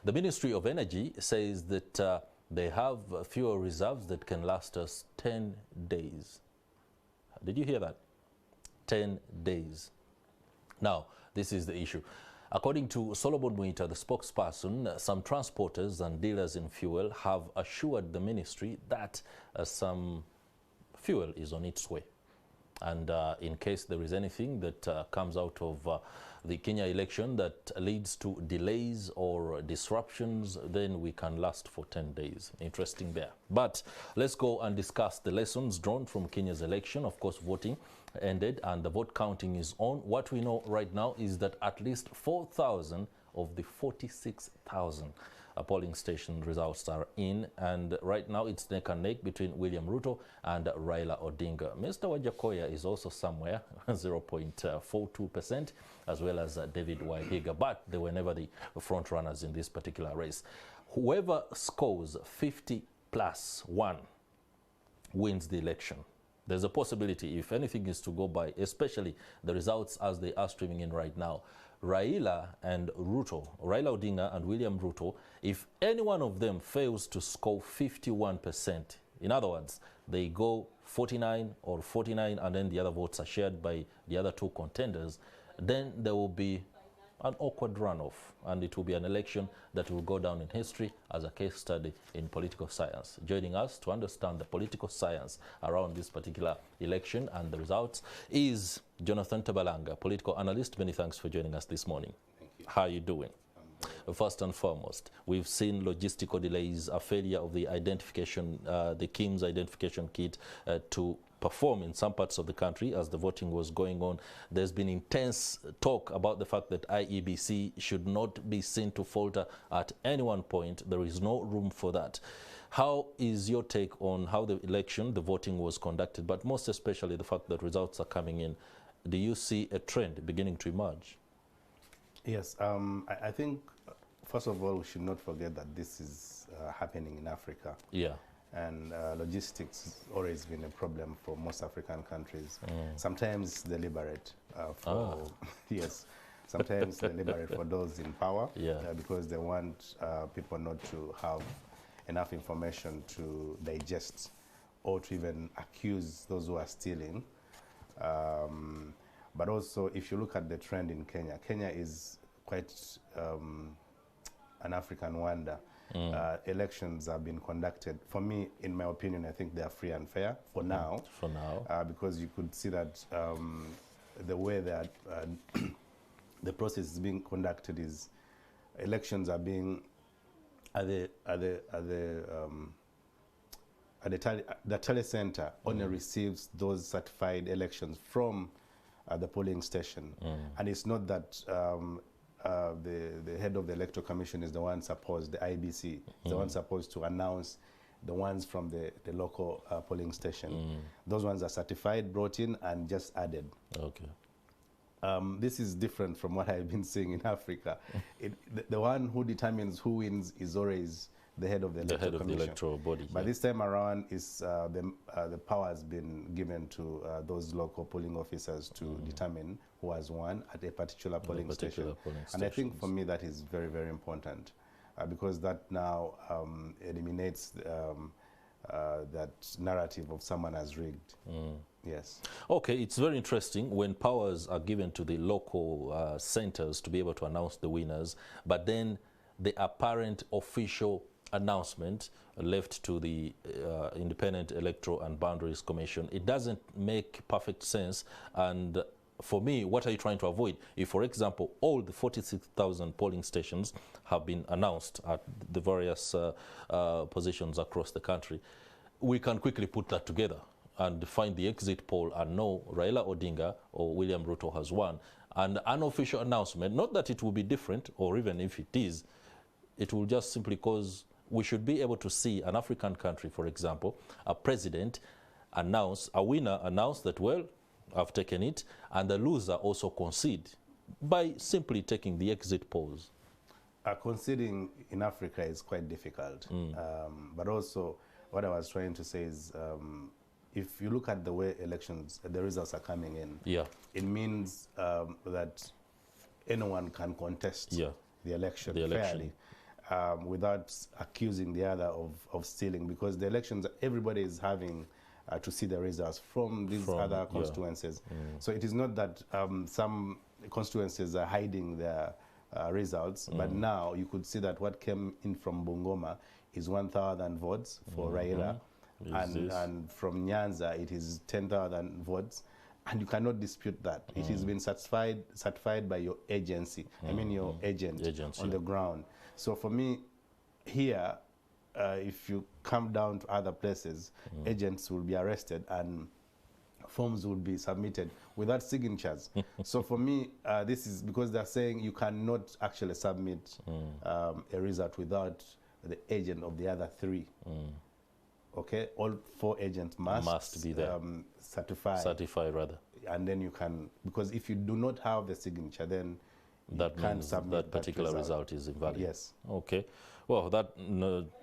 The Ministry of Energy says that they have fuel reserves that can last us 10 days. Did you hear that? 10 days. Now, this is the issue. According to Solomon Muita, the spokesperson, some transporters and dealers in fuel have assured the ministry that some fuel is on its way. And in case there is anything that comes out of the Kenya election that leads to delays or disruptions, then we can last for 10 days. Interesting there. But let's go and discuss the lessons drawn from Kenya's election. Of course, voting ended and the vote counting is on. What we know right now is that at least 4,000 of the 46,000 polling station results are in, and right now it's neck and neck between William Ruto and Raila Odinga. Mr. Wajakoya is also somewhere 0.42%, as well as David Wahiga, but they were never the front runners in this particular race. Whoever scores 50+1 wins the election. There's a possibility, if anything is to go by, especially the results as they are streaming in right now, Raila Odinga and William Ruto, if any one of them fails to score 51%, in other words, they go 49 or 49 and then the other votes are shared by the other two contenders, then there will be an awkward runoff, and it will be an election that will go down in history as a case study in political science. Joining us to understand the political science around this particular election and the results is Jonathan Tabalanga, political analyst. Many thanks for joining us this morning. Thank you. How are you doing? First and foremost, we've seen logistical delays, a failure of the identification, the KIMS identification kit to perform in some parts of the country as the voting was going on. There's been intense talk about the fact that IEBC should not be seen to falter at any one point. There is no room for that. How is your take on how the election, the voting was conducted, but most especially the fact that results are coming in? Do you see a trend beginning to emerge? Yes, I think, first of all, we should not forget that this is happening in Africa. Yeah. And logistics always been a problem for most African countries. Sometimes deliberate yes, sometimes deliberate for those in power, because they want people not to have enough information to digest or to even accuse those who are stealing. But also, if you look at the trend in Kenya, Kenya is quite an African wonder. Elections have been conducted. For me, in my opinion, I think they are free and fair for now. For now. Because you could see that the way that the process is being conducted is elections are being the telecenter only receives those certified elections from the polling station, and it's not that the head of the Electoral Commission is the one supposed, the IBC, is the one supposed to announce the ones from the local polling station. Those ones are certified, brought in, and just added. Okay. This is different from what I've been seeing in Africa. The one who determines who wins is always the head of the Electoral Commission. The electoral body. But this time around, is the power has been given to those local polling officers to determine who has won at a particular polling station. And I think for me that is very, very important because that now eliminates that narrative of someone has rigged. Yes. Okay, it's very interesting when powers are given to the local centers to be able to announce the winners, but then the apparent official announcement left to the Independent Electoral and Boundaries Commission. It doesn't make perfect sense. And for me, what are you trying to avoid? If, for example, all the 46,000 polling stations have been announced at the various positions across the country, we can quickly put that together and find the exit poll and know Raila Odinga or William Ruto has won. And an official announcement, not that it will be different, or even if it is, it will just simply cause we should be able to see an African country, for example, a president announce, a winner announce that, well, I've taken it, and the loser also concede by simply taking the exit polls. Conceding in Africa is quite difficult. But also, what I was trying to say is, if you look at the way elections, the results are coming in, it means that anyone can contest the election fairly. without accusing the other of stealing, because the elections, everybody is having to see the results from these other constituencies. So it is not that some constituencies are hiding their results, but now you could see that what came in from Bungoma is 1,000 votes for Raila, and from Nyanza it is 10,000 votes. And you cannot dispute that. It has been certified by your agency, I mean your agent on the ground. So for me, here, if you come down to other places, agents will be arrested and forms will be submitted without signatures. So for me, this is because they're saying you cannot actually submit a result without the agent of the other three. Okay, all 4 agents must be there, certified rather, and then you can, because if you do not have the signature, then that means that particular result is invalid. Yes. Okay. Well, that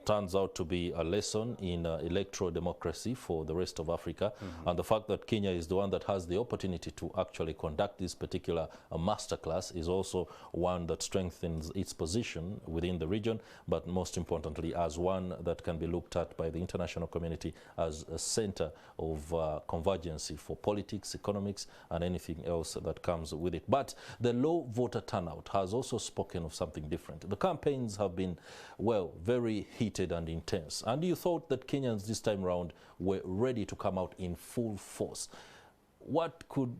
turns out to be a lesson in electoral democracy for the rest of Africa. And the fact that Kenya is the one that has the opportunity to actually conduct this particular masterclass is also one that strengthens its position within the region, but most importantly as one that can be looked at by the international community as a center of convergency for politics, economics, and anything else that comes with it. But the low voter turnout has also spoken of something different. The campaigns have been, well, very heated and intense. And you thought that Kenyans this time around were ready to come out in full force. What could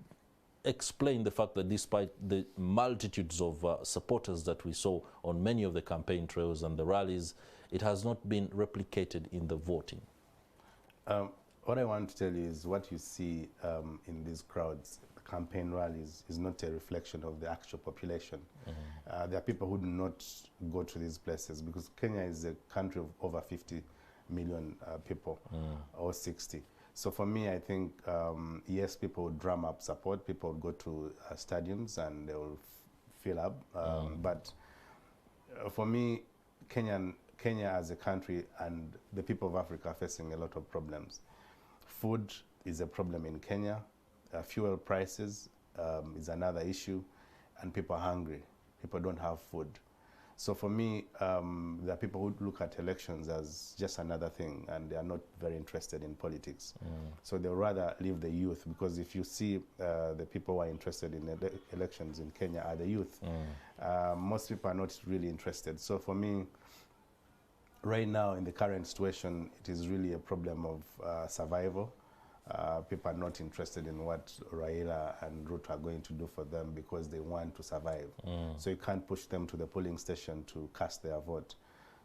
explain the fact that despite the multitudes of supporters that we saw on many of the campaign trails and the rallies, it has not been replicated in the voting? What I want to tell you is what you see in these crowds, campaign rallies, is not a reflection of the actual population. There are people who do not go to these places because Kenya is a country of over 50 million people, or 60. So for me, I think, yes, people would drum up support, people would go to stadiums and they will fill up. But for me, Kenya as a country and the people of Africa are facing a lot of problems. Food is a problem in Kenya. Fuel prices is another issue, and people are hungry. People don't have food. So for me, there are people who look at elections as just another thing, and they are not very interested in politics. So they'll rather leave the youth, because if you see the people who are interested in elections in Kenya are the youth. Most people are not really interested. So for me, right now in the current situation, it is really a problem of survival. People are not interested in what Raila and Ruto are going to do for them because they want to survive. So you can't push them to the polling station to cast their vote.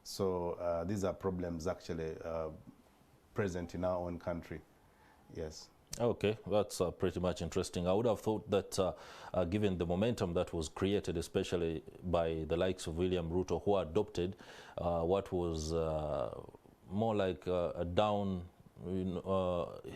So these are problems actually present in our own country. Yes. Okay, that's pretty much interesting. I would have thought that given the momentum that was created, especially by the likes of William Ruto, who adopted what was more like a down,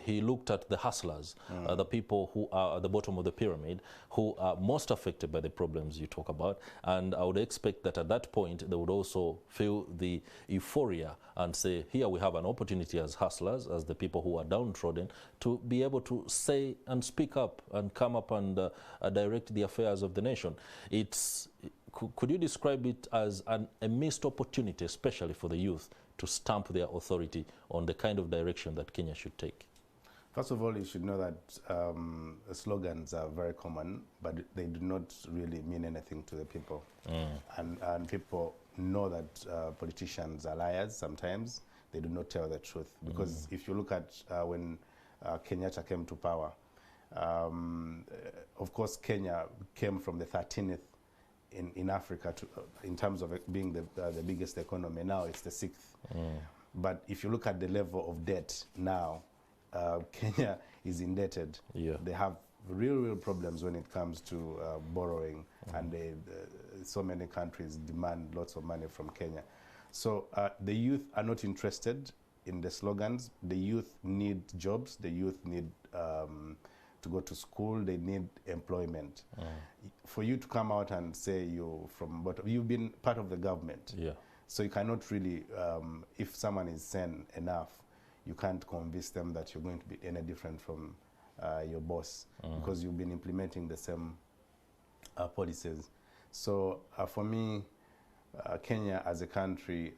he looked at the hustlers, the people who are at the bottom of the pyramid, who are most affected by the problems you talk about. And I would expect that at that point, they would also feel the euphoria and say, here we have an opportunity as hustlers, as the people who are downtrodden, to be able to say and speak up and come up and direct the affairs of the nation. Could you describe it as a missed opportunity, especially for the youth, to stamp their authority on the kind of direction that Kenya should take? First of all, you should know that slogans are very common, but they do not really mean anything to the people. And people know that politicians are liars sometimes. They do not tell the truth. Because if you look at when Kenyatta came to power, of course Kenya came from the 13th in Africa in terms of it being the biggest economy. Now it's the 6th. But if you look at the level of debt now, Kenya is indebted. They have real problems when it comes to borrowing, and so many countries demand lots of money from Kenya. So the youth are not interested in the slogans. The youth need jobs. The youth need to go to school. They need employment. For you to come out and say you've been part of the government. So you cannot really, if someone is sane enough, you can't convince them that you're going to be any different from your boss, because you've been implementing the same policies. So for me, Kenya as a country,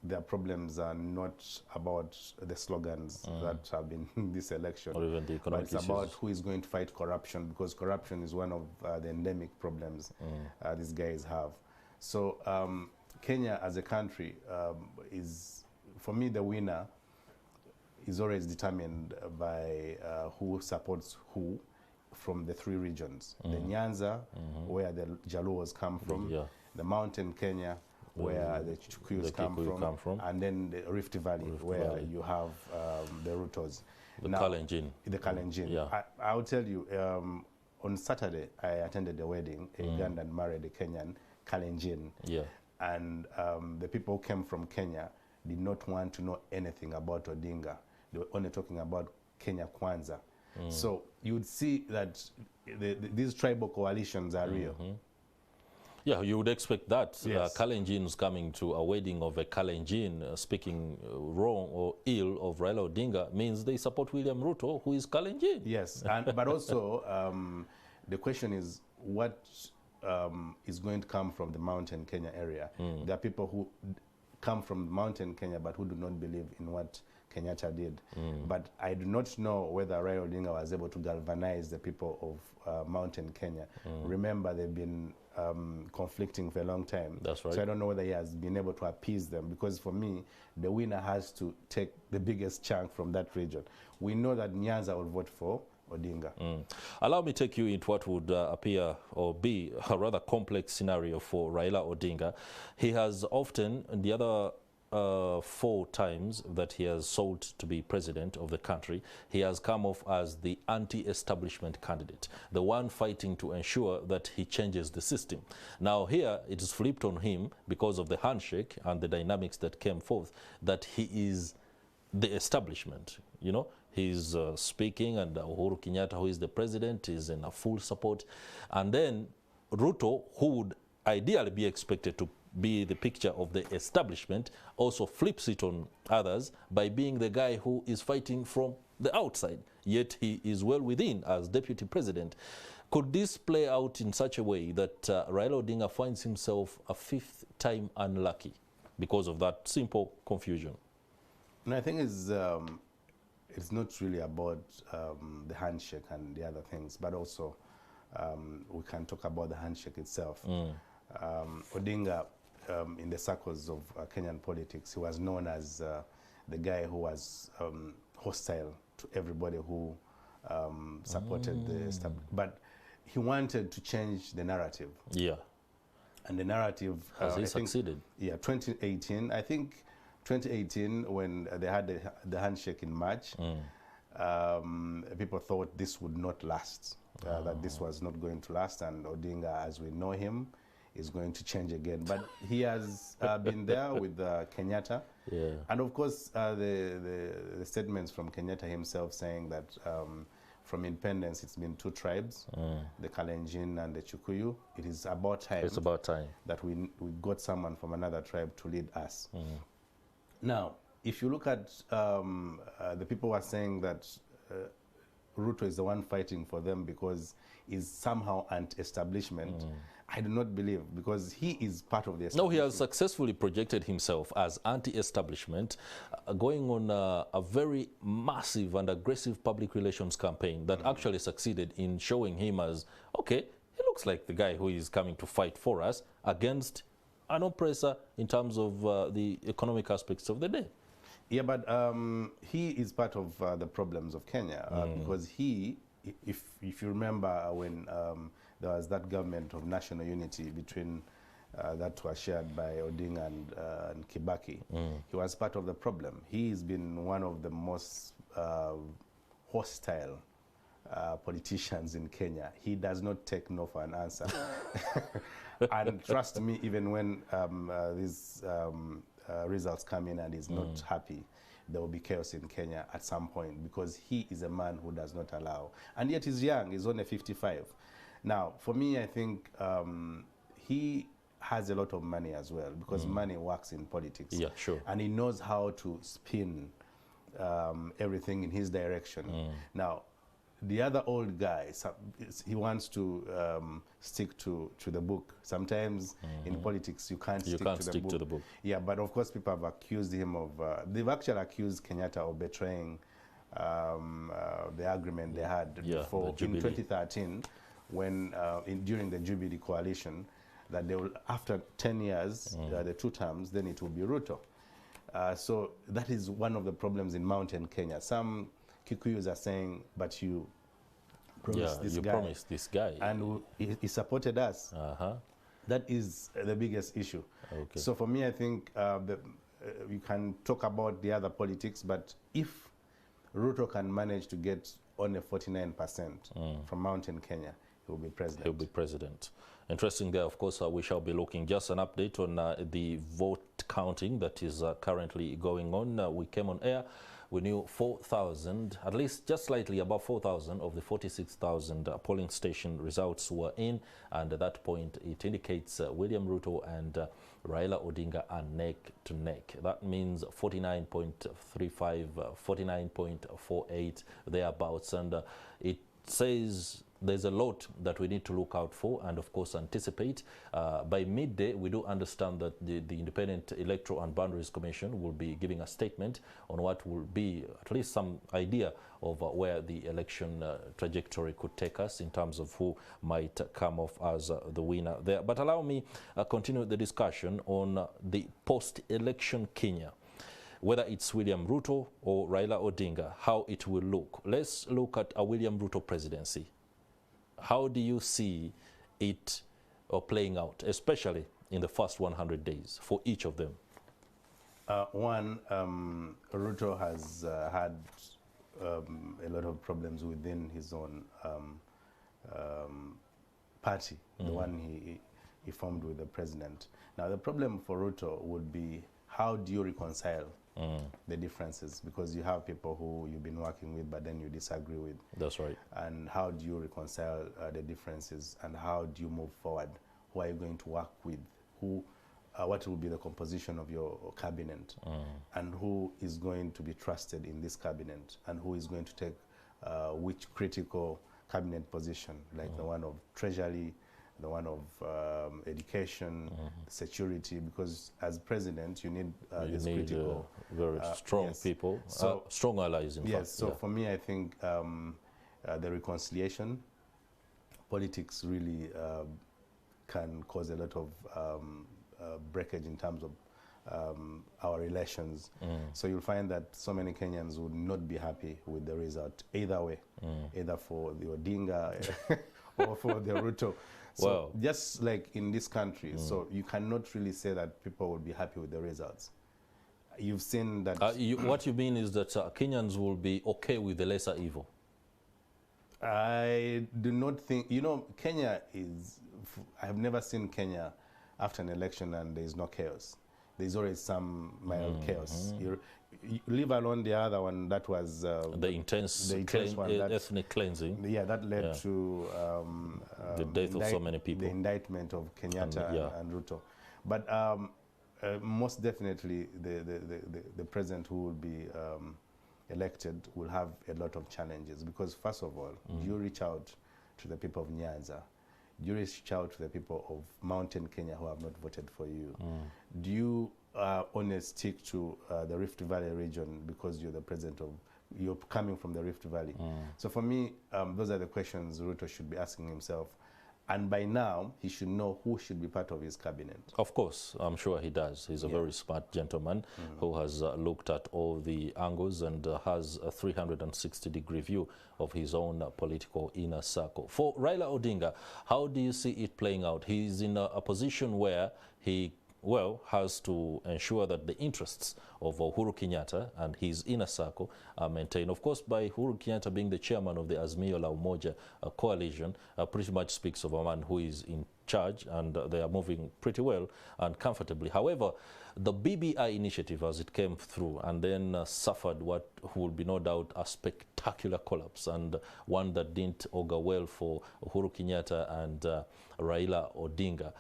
their problems are not about the slogans that have been in this election, or even the economic but it's about who is going to fight corruption, because corruption is one of the endemic problems these guys have. So Kenya as a country is, for me, the winner is always determined by who supports who from the three regions. The Nyanza, where the Jaluos come from, the mountain Kenya, where the Chukuyus come from, and then the Rift Valley, where you have the Rutos. The Kalenjin. The Kalenjin. Yeah. I'll tell you, on Saturday, I attended a wedding. A Ugandan married a Kenyan, Kalenjin. Yeah. And the people who came from Kenya did not want to know anything about Odinga. They were only talking about Kenya Kwanza. So you would see that these tribal coalitions are real. Yeah, you would expect that. Yes. Kalenjins coming to a wedding of a Kalenjin speaking wrong or ill of Raila Odinga means they support William Ruto, who is Kalenjin. Yes, but also the question is what is going to come from the mountain Kenya area. There are people who come from mountain Kenya but who do not believe in what Kenyatta did. But I do not know whether Raila Odinga was able to galvanize the people of mountain Kenya. Remember, they've been conflicting for a long time. That's right. So I don't know whether he has been able to appease them, because for me, the winner has to take the biggest chunk from that region. We know that Nyanza will vote for Odinga. Allow me to take you into what would appear or be a rather complex scenario for Raila Odinga. He has often, in the other 4 times that he has sought to be president of the country, he has come off as the anti-establishment candidate, the one fighting to ensure that he changes the system. Now here it is flipped on him because of the handshake and the dynamics that came forth, that he is the establishment. You know, he's speaking, and Uhuru Kenyatta, who is the president, is in a full support. And then Ruto, who would ideally be expected to be the picture of the establishment, also flips it on others by being the guy who is fighting from the outside, yet he is well within as deputy president. Could this play out in such a way that Raila Odinga finds himself a 5th time unlucky because of that simple confusion? No, I think it's not really about the handshake and the other things, but also we can talk about the handshake itself. Odinga, in the circles of Kenyan politics, he was known as the guy who was hostile to everybody who supported the establishment. But he wanted to change the narrative. Yeah. And the narrative... Has he succeeded? Yeah, 2018. I think 2018, when they had the handshake in March, people thought this would not last, that this was not going to last, and Odinga, as we know him, is going to change again. But he has been there with Kenyatta. Yeah. And of course, the statements from Kenyatta himself saying that from independence, it's been 2 tribes, the Kalenjin and the Chukuyu. It is about time. It's about time that we got someone from another tribe to lead us. Now, if you look at the people who are saying that Ruto is the one fighting for them because he's somehow anti-establishment, I do not believe, because he is part of the establishment. No, he has successfully projected himself as anti-establishment, going on a very massive and aggressive public relations campaign that actually succeeded in showing him as, okay, he looks like the guy who is coming to fight for us against an oppressor in terms of the economic aspects of the day. Yeah, but he is part of the problems of Kenya because he, if you remember when there was that government of national unity between that was shared by Odinga and Kibaki, he was part of the problem. He has been one of the most hostile politicians in Kenya. He does not take no for an answer. And trust me, even when these results come in and he's not happy, there will be chaos in Kenya at some point, because he is a man who does not allow. And yet he's young, he's only 55. Now, for me, I think he has a lot of money as well, because money works in politics. Yeah, sure. And he knows how to spin everything in his direction. Now, the other old guy, he wants to stick to the book. Sometimes in politics you can't stick to the book. Yeah, but of course people have accused him of, they've actually accused Kenyatta of betraying the agreement they had before in 2013 when during the Jubilee coalition, that they will, after 10 years, the 2 terms, then it will be Ruto. So that is one of the problems in mountain Kenya. Some Kikuyus are saying, but you promised this guy. And he supported us. That is the biggest issue. Okay. So for me, I think you can talk about the other politics, but if Ruto can manage to get only 49% from mountain Kenya, he will be president. He'll be president. Interesting there, of course, we shall be looking. Just an update on the vote counting that is currently going on. We came on air. We knew 4,000, at least just slightly above 4,000 of the 46,000 polling station results were in. And at that point, it indicates William Ruto and Raila Odinga are neck to neck. That means 49.35, 49.48 thereabouts. And it says there's a lot that we need to look out for and, of course, anticipate. By midday, we do understand that the Independent Electoral and Boundaries Commission will be giving a statement on what will be at least some idea of where the election trajectory could take us in terms of who might come off as the winner there. But allow me continue the discussion on the post-election Kenya. Whether it's William Ruto or Raila Odinga, how it will look. Let's look at a William Ruto presidency. How do you see it playing out, especially in the first 100 days for each of them? Ruto has had a lot of problems within his own party, the one he formed with the president. Now, the problem for Ruto would be, how do you reconcile the differences? Because you have people who you've been working with, but then you disagree with. That's right. And how do you reconcile the differences, and how do you move forward? Who are you going to work with? Who, what will be the composition of your cabinet? And who is going to be trusted in this cabinet? And who is going to take which critical cabinet position, like the one of treasury, the one of education, security, because as president, you need these critical, very strong people, so, strong allies in fact. Yes, so for me, I think the reconciliation, politics really can cause a lot of breakage in terms of our relations. So you'll find that so many Kenyans would not be happy with the result, either way, either for the Odinga or for the Ruto. So just like in this country, so you cannot really say that people will be happy with the results. You've seen that... what you mean is that Kenyans will be okay with the lesser evil? I do not think... You know, Kenya is... I have never seen Kenya after an election and there is no chaos. There's always some mild chaos. You leave alone the other one that was the intense one, ethnic cleansing. Yeah, that led to the death of so many people. The indictment of Kenyatta and Ruto. But most definitely, the president who will be elected will have a lot of challenges, because first of all, you reach out to the people of Nyanza. Do you reach out to the people of Mountain Kenya who have not voted for you? Do you only stick to the Rift Valley region because you're the president of, you're coming from the Rift Valley? So for me, those are the questions Ruto should be asking himself. And by now, he should know who should be part of his cabinet. Of course, I'm sure he does. He's a very smart gentleman who has looked at all the angles and has a 360-degree view of his own political inner circle. For Raila Odinga, how do you see it playing out? He's in a position where he has to ensure that the interests of Uhuru Kenyatta and his inner circle are maintained. Of course, by Uhuru Kenyatta being the chairman of the Azimio la Umoja coalition, pretty much speaks of a man who is in charge, and they are moving pretty well and comfortably. However, the BBI initiative, as it came through and then suffered what will be no doubt a spectacular collapse, and one that didn't augur well for Uhuru Kenyatta and Raila Odinga.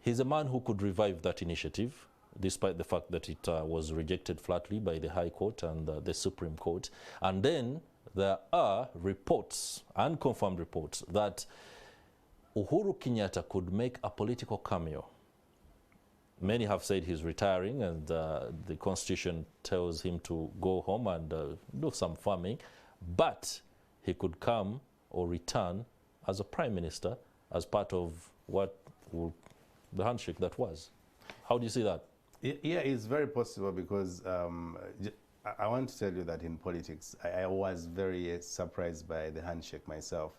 He's a man who could revive that initiative, despite the fact that it was rejected flatly by the High Court and the Supreme Court. And then there are reports, unconfirmed reports, that Uhuru Kenyatta could make a political cameo. Many have said he's retiring and the constitution tells him to go home and do some farming, but he could come or return as a prime minister as part of the handshake that was. How do you see that? Yeah, it's very possible because I want to tell you that in politics, I was very surprised by the handshake myself.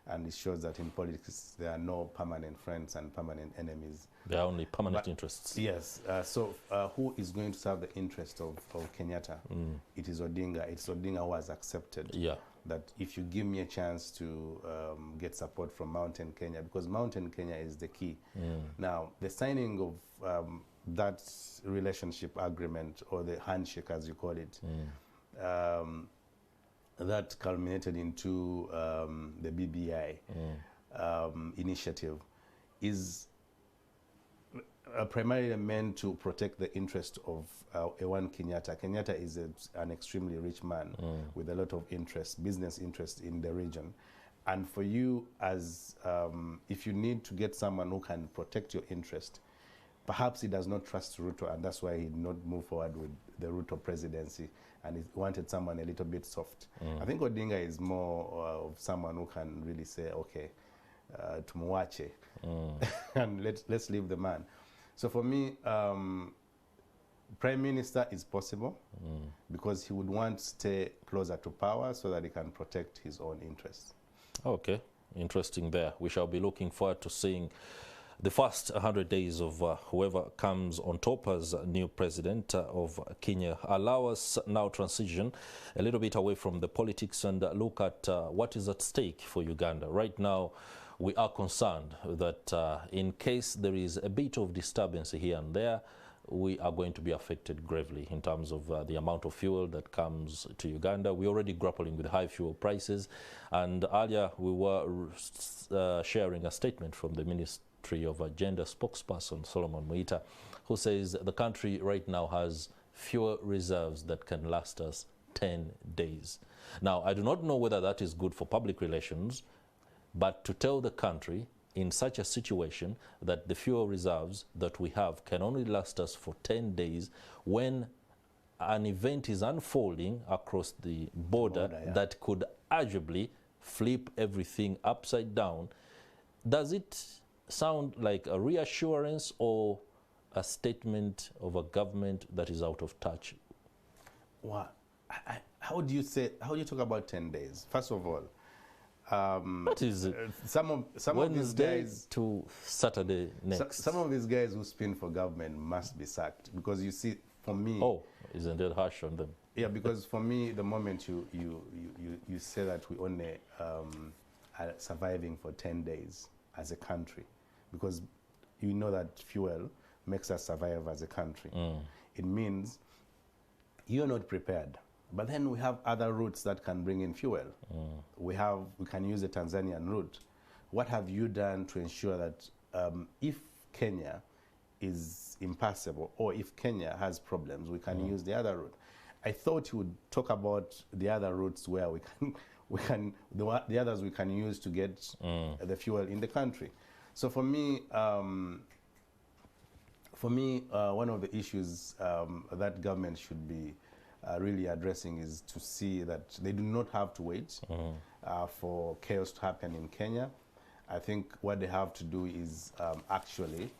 And it shows that in politics, there are no permanent friends and permanent enemies. There are only permanent interests. Yes. So who is going to serve the interest of Kenyatta? It is Odinga. It's Odinga who has accepted that if you give me a chance to get support from Mountain Kenya, because Mountain Kenya is the key. Now, the signing of that relationship agreement, or the handshake as you call it, that culminated into the BBI initiative, is primarily meant to protect the interest of Ewan Kenyatta. Kenyatta is an extremely rich man with a lot of interest, business interest in the region. And for you, as if you need to get someone who can protect your interest, perhaps he does not trust Ruto, and that's why he did not move forward with the Ruto presidency, and he wanted someone a little bit soft. I think Odinga is more of someone who can really say, okay, tumuwache, and let's leave the man. So for me, Prime Minister is possible because he would want to stay closer to power so that he can protect his own interests. Okay, interesting there. We shall be looking forward to seeing the first 100 days of whoever comes on top as new president of Kenya. Allow us now transition a little bit away from the politics and look at what is at stake for Uganda. Right now, we are concerned that in case there is a bit of disturbance here and there, we are going to be affected gravely in terms of the amount of fuel that comes to Uganda. We're already grappling with high fuel prices, and earlier we were sharing a statement from the Ministry of Agenda spokesperson Solomon Muita, who says the country right now has fuel reserves that can last us 10 days. Now, I do not know whether that is good for public relations, but to tell the country in such a situation that the fuel reserves that we have can only last us for 10 days when an event is unfolding across the border that could arguably flip everything upside down, does it sound like a reassurance or a statement of a government that is out of touch? Wow. How do you talk about 10 days? First of all, what is it? Some of these guys to Saturday next. Some of these guys who spin for government must be sacked, because you see, for me. Oh, isn't that harsh on them? Yeah, because for me, the moment you say that we only are surviving for 10 days as a country, because you know that fuel makes us survive as a country. It means you're not prepared. But then we have other routes that can bring in fuel. We can use the Tanzanian route. What have you done to ensure that if Kenya is impassable, or if Kenya has problems, we can use the other route? I thought you would talk about the other routes where the others we can use to get the fuel in the country. So for me, one of the issues that government should be really addressing is to see that they do not have to wait for chaos to happen in Kenya. I think what they have to do is actually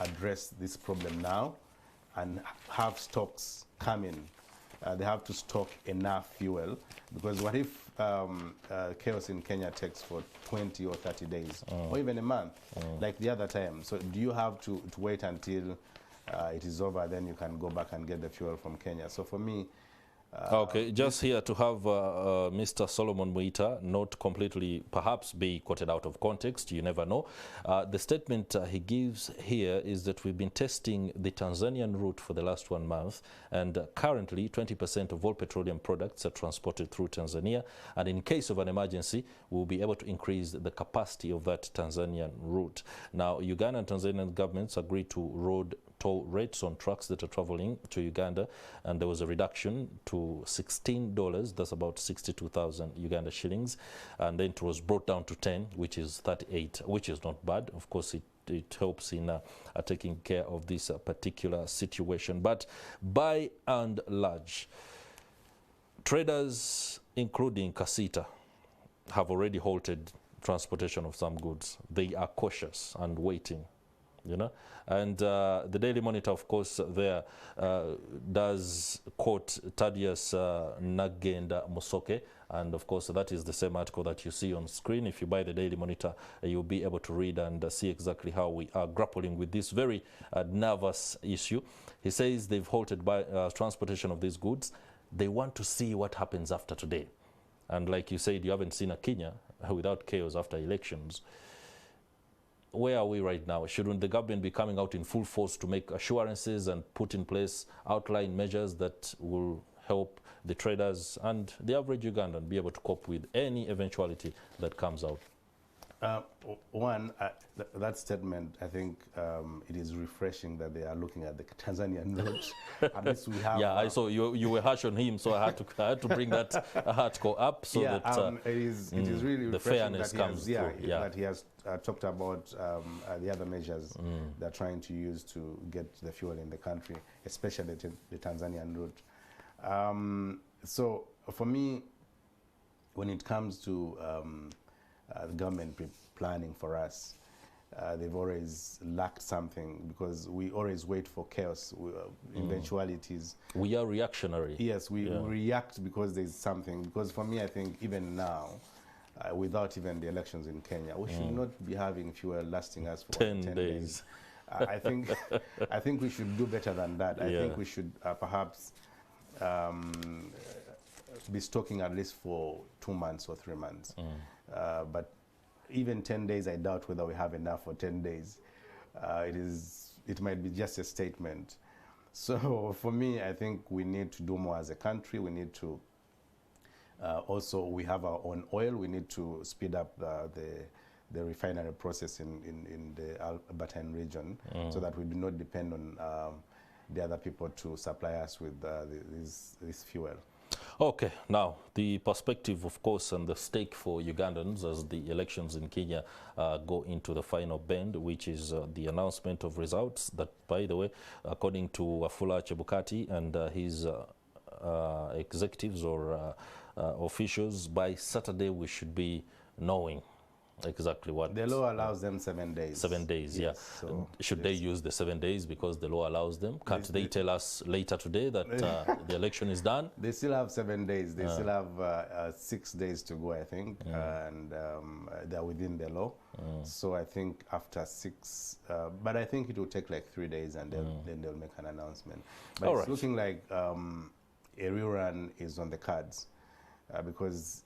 address this problem now and have stocks coming. They have to stock enough fuel, because what if chaos in Kenya takes for 20 or 30 days or even a month like the other time? So do you have to wait until it is over, then you can go back and get the fuel from Kenya? So for me, okay, just here to have Mr. Solomon Muita not completely perhaps be quoted out of context, you never know. The statement he gives here is that we've been testing the Tanzanian route for the last 1 month, and currently 20% of all petroleum products are transported through Tanzania, and in case of an emergency, we'll be able to increase the capacity of that Tanzanian route. Now, Uganda and Tanzanian governments agreed to road toll rates on trucks that are traveling to Uganda, and there was a reduction to $16. That's about 62,000 Uganda shillings, and then it was brought down to 10, which is 38, which is not bad. Of course, it helps in taking care of this particular situation. But by and large, traders, including Kasita, have already halted transportation of some goods. They are cautious and waiting, you know. And the Daily Monitor, of course, there does quote Thaddeus Nagenda Musoke, and of course that is the same article that you see on screen. If you buy the Daily Monitor, you'll be able to read and see exactly how we are grappling with this very nervous issue. He says they've halted by transportation of these goods. They want to see what happens after today. And like you said, you haven't seen a Kenya without chaos after elections. Where are we right now? Shouldn't the government be coming out in full force to make assurances and put in place outline measures that will help the traders and the average Ugandan be able to cope with any eventuality that comes out? That statement, I think it is refreshing that they are looking at the Tanzanian route. At least we have. Yeah, I saw you were harsh on him, so I had to bring that article up so that it is really the fairness comes through. That he has talked about the other measures they're trying to use to get the fuel in the country, especially the Tanzanian route. So for me, when it comes to the government planning for us, they've always lacked something, because we always wait for chaos, eventualities. We are reactionary. Yes, we react because there's something. Because for me, I think even now, without even the elections in Kenya, we should not be having fuel lasting us for 10 days. I think we should do better than that. I think we should perhaps be stocking at least for 2 months or 3 months. But even 10 days, I doubt whether we have enough for 10 days. It might be just a statement. So for me, I think we need to do more as a country. We need to also, we have our own oil. We need to speed up the refinery process in the Albertine region, so that we do not depend on the other people to supply us with this fuel. Okay, now the perspective, of course, and the stake for Ugandans as the elections in Kenya go into the final bend, which is the announcement of results that, by the way, according to Wafula Chebukati and his executives or officials, by Saturday we should be knowing exactly what. The law allows them 7 days. 7 days, yes. So should they use the 7 days because the law allows them? Can't they tell us later today that the election is done? They still have 7 days. They still have 6 days to go, I think, and they're within the law. So I think after 6, but I think it will take like 3 days, and then they'll make an announcement. But it's looking like a rerun is on the cards, because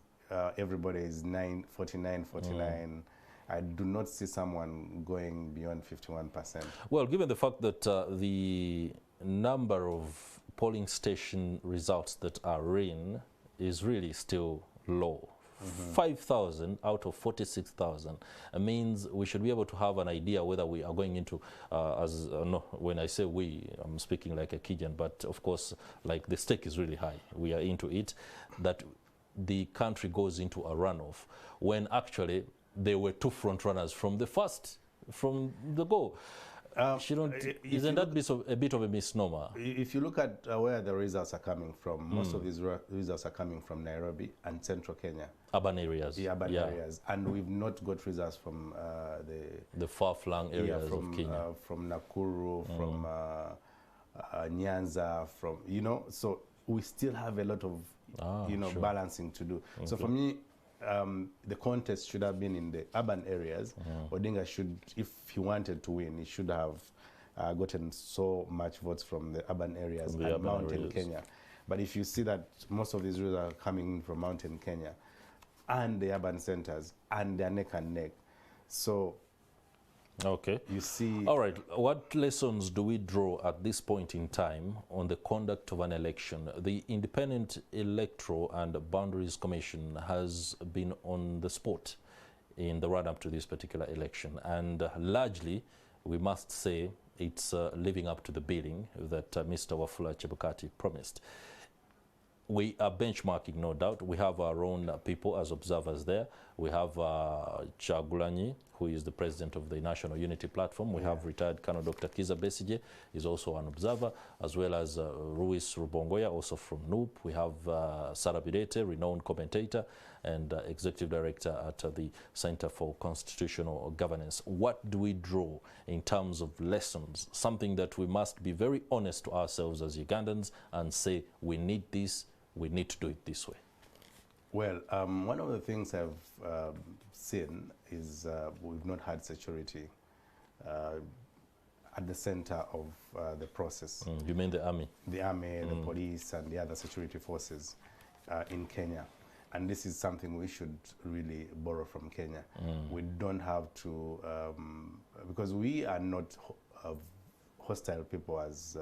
everybody is 49. I do not see someone going beyond 51%. Well, given the fact that the number of polling station results that are in is really still low. 5,000 out of 46,000 means we should be able to have an idea whether we are going into, no, when I say we, I'm speaking like a Kenyan, but of course, like the stake is really high. We are into it, that the country goes into a runoff, when actually there were 2 front runners from the go. Isn't that a bit of a misnomer? If you look at where the results are coming from, most of these results are coming from Nairobi and central Kenya. Urban areas. Yeah, urban areas. And we've not got results from the far-flung areas of Kenya. From Nakuru, from Nyanza, from, so we still have a lot of balancing to do. Okay. So for me, the contest should have been in the urban areas. Odinga should, if he wanted to win, he should have gotten so much votes from the urban areas and mountain Kenya. But if you see that most of these results are coming in from mountain Kenya and the urban centers, and they're neck and neck. So okay. You see. All right. What lessons do we draw at this point in time on the conduct of an election? The Independent Electoral and Boundaries Commission has been on the spot in the run-up to this particular election, and largely, we must say, it's living up to the billing that Mr. Wafula Chebukati promised. We are benchmarking, no doubt. We have our own people as observers there. We have Chagulanyi, who is the president of the National Unity Platform. We have retired Colonel Dr. Kiza Besige, is also an observer, as well as Ruiz Rubongoya, also from NUP. We have Sarah Birete, renowned commentator and executive director at the Center for Constitutional Governance. What do we draw in terms of lessons? Something that we must be very honest to ourselves as Ugandans and say, we need this, we need to do it this way. Well, one of the things I've seen is we've not had security at the center of the process. You mean the army? The army, the police, and the other security forces in Kenya. And this is something we should really borrow from Kenya. We don't have to, because we are not hostile people as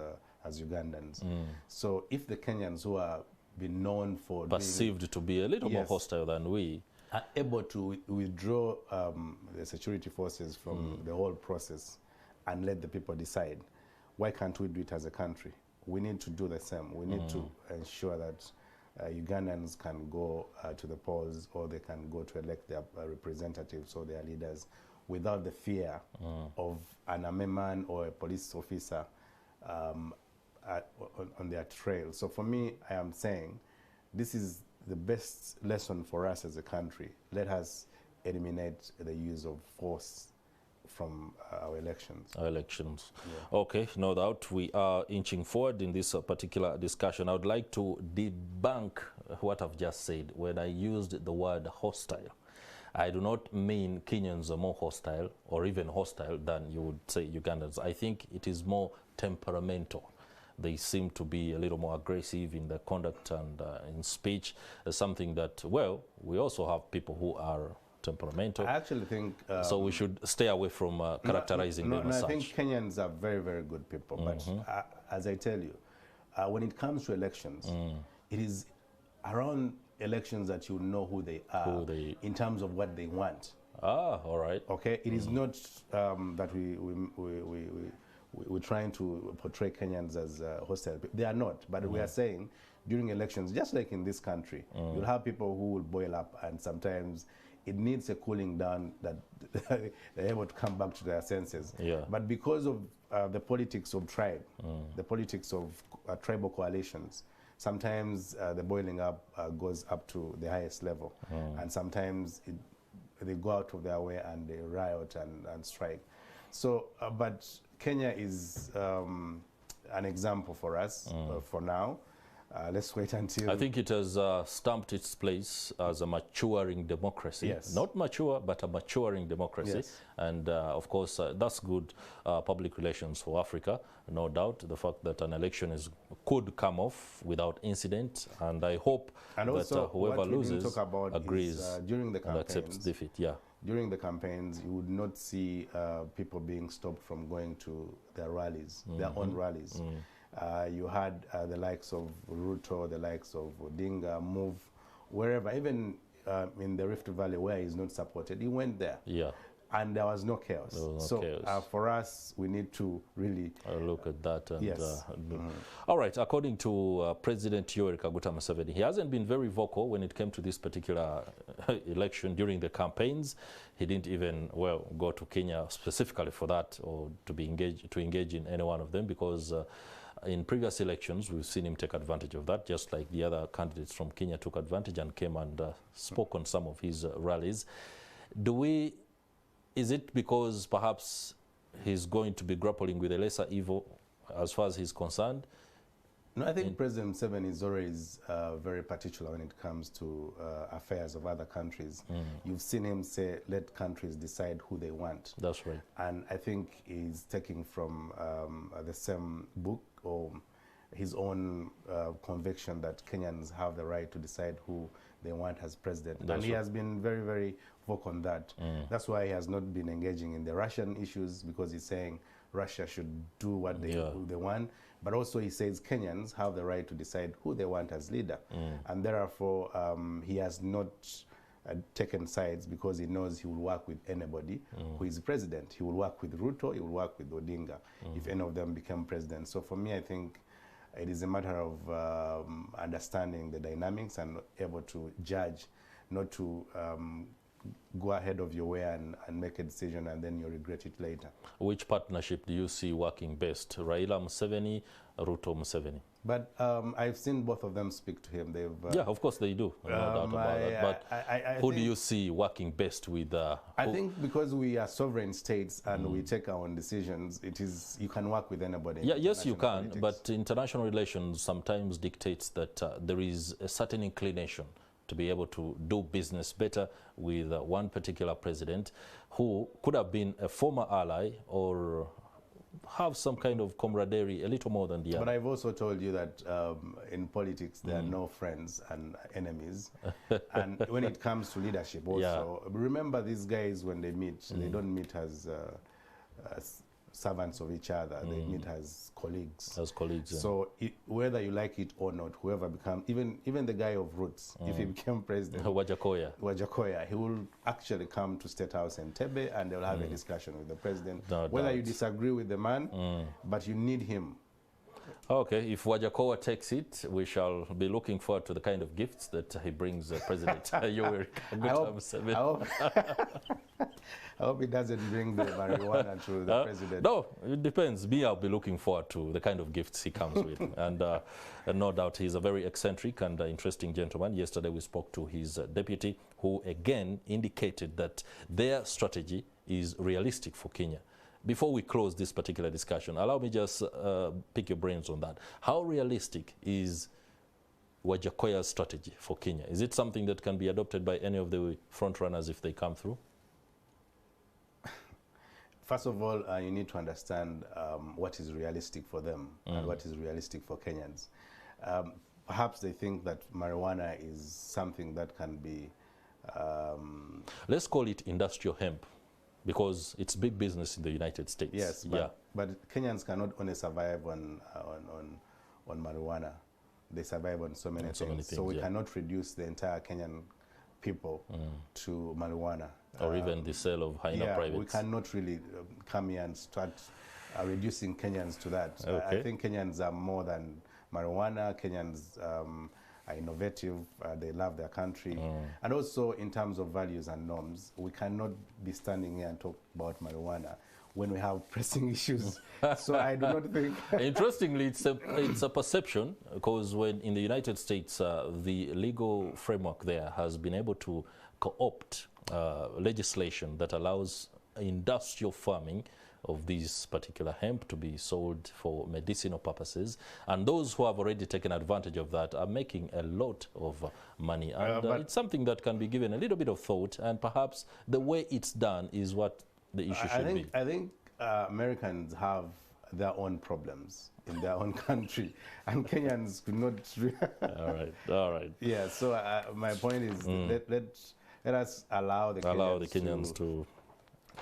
Ugandans. So if the Kenyans who are been known for perceived to be a little more hostile than we are able to withdraw the security forces from the whole process and let the people decide, why can't we do it as a country? We need to do the same. We need to ensure that Ugandans can go to the polls, or they can go to elect their representatives or their leaders without the fear of an army man or a police officer on their trail. So for me, I am saying this is the best lesson for us as a country. Let us eliminate the use of force from our elections. Okay, no doubt we are inching forward in this particular discussion. I would like to debunk what I've just said when I used the word hostile. I do not mean Kenyans are more hostile or even hostile than you would say Ugandans. I think it is more temperamental. They seem to be a little more aggressive in their conduct and in speech, something that, well, we also have people who are temperamental. I actually think... so we should stay away from characterizing them as I such. think Kenyans are very, very good people. But as I tell you, when it comes to elections, it is around elections that you know who they are in terms of what they want. All right. Okay? It is not that we're trying to portray Kenyans as hostile. They are not, but we are saying during elections, just like in this country, you'll have people who will boil up, and sometimes it needs a cooling down that they're able to come back to their senses. But because of the politics of tribe, the politics of tribal coalitions, sometimes the boiling up goes up to the highest level, and sometimes they go out of their way and they riot and strike. So, but Kenya is an example for us for now. Let's wait until... I think it has stamped its place as a maturing democracy. Not mature, but a maturing democracy. And of course, that's good public relations for Africa, no doubt. The fact that an election could come off without incident. And I hope that whoever loses agrees during the campaigns, and accepts defeat. During the campaigns, you would not see people being stopped from going to their rallies, their own rallies. You had the likes of Ruto, the likes of Odinga move wherever, even in the Rift Valley where he's not supported, he went there. And there was no chaos. For us, we need to really look at that. And, all right, according to President Yoweri Kaguta Museveni, he hasn't been very vocal when it came to this particular election during the campaigns. He didn't even, well, go to Kenya specifically for that, or to engage in any one of them, because in previous elections, we've seen him take advantage of that, just like the other candidates from Kenya took advantage and came and spoke on some of his rallies. Is it because perhaps he's going to be grappling with a lesser evil as far as he's concerned? No, I think President Museveni is always very particular when it comes to affairs of other countries. You've seen him say, let countries decide who they want. That's right. And I think he's taking from the same book, or his own conviction that Kenyans have the right to decide who they want as president. And he has been very, very vocal on that. That's why he has not been engaging in the Russian issues, because he's saying Russia should do what they want. But also he says Kenyans have the right to decide who they want as leader. And therefore, he has not taken sides because he knows he will work with anybody who is president. He will work with Ruto, he will work with Odinga if any of them become president. So for me, I think it is a matter of understanding the dynamics and able to judge, not to go ahead of your way and make a decision and then you regret it later. Which partnership do you see working best? Raila Museveni, Ruto Museveni? But I've seen both of them speak to him. They've yeah, of course they do. No doubt about that. But who do you see working best with? I think because we are sovereign states and we take our own decisions, you can work with anybody. Yeah, yes, you can. Politics. But international relations sometimes dictates that there is a certain inclination to be able to do business better with one particular president who could have been a former ally or have some kind of camaraderie a little more than the other. But I've also told you that in politics there are no friends and enemies. And when it comes to leadership also, remember these guys when they meet, they don't meet as servants of each other, they meet as colleagues. As colleagues, So whether you like it or not, whoever becomes, even the guy of Roots, if he became president, Wajakoya, he will actually come to State House in Tebe and they'll have a discussion with the president. No whether doubt. you disagree with the man, but you need him. Okay, if Wajakoya takes it, we shall be looking forward to the kind of gifts that he brings President Yoweri Museveni. I hope he doesn't bring the marijuana to the president. No, it depends. Me, I'll be looking forward to the kind of gifts he comes with. And no doubt he's a very eccentric and interesting gentleman. Yesterday we spoke to his deputy, who again indicated that their strategy is realistic for Kenya. Before we close this particular discussion, allow me just pick your brains on that. How realistic is Wajakoya's strategy for Kenya? Is it something that can be adopted by any of the frontrunners if they come through? First of all, you need to understand what is realistic for them and what is realistic for Kenyans. Perhaps they think that marijuana is something that can be... Let's call it industrial hemp, because it's big business in the United States. Yes, but Kenyans cannot only survive on marijuana. They survive on so many things. So we cannot reduce the entire Kenyan people to marijuana. Or even the sale of Haina privates. We cannot really come here and start reducing Kenyans to that. Okay. I think Kenyans are more than marijuana. Kenyans are innovative, they love their country. And also in terms of values and norms, we cannot be standing here and talk about marijuana when we have pressing issues. So I do not think... Interestingly, it's a perception, because when in the United States, the legal framework there has been able to co-opt legislation that allows industrial farming of this particular hemp to be sold for medicinal purposes, and those who have already taken advantage of that are making a lot of money, and it's something that can be given a little bit of thought, and perhaps the way it's done is what the issue should be. I think Americans have their own problems in their own country, and Kenyans could not... all right. Yeah, so my point is let us allow the Kenyans to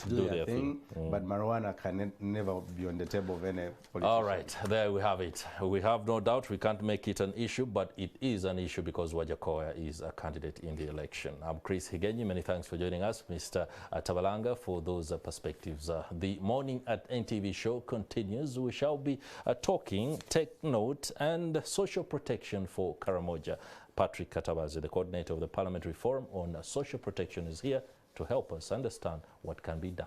do their thing. But marijuana can never be on the table of any politician. All right, there we have it. We have no doubt we can't make it an issue, but it is an issue because Wajakoya is a candidate in the election. I'm Chris Higenyi. Many thanks for joining us, Mr. Tabalanga, for those perspectives. The Morning at NTV show continues. We shall be talking tech note and social protection for Karamoja. Patrick Katabazi, the coordinator of the Parliamentary Forum on Social Protection, is here to help us understand what can be done.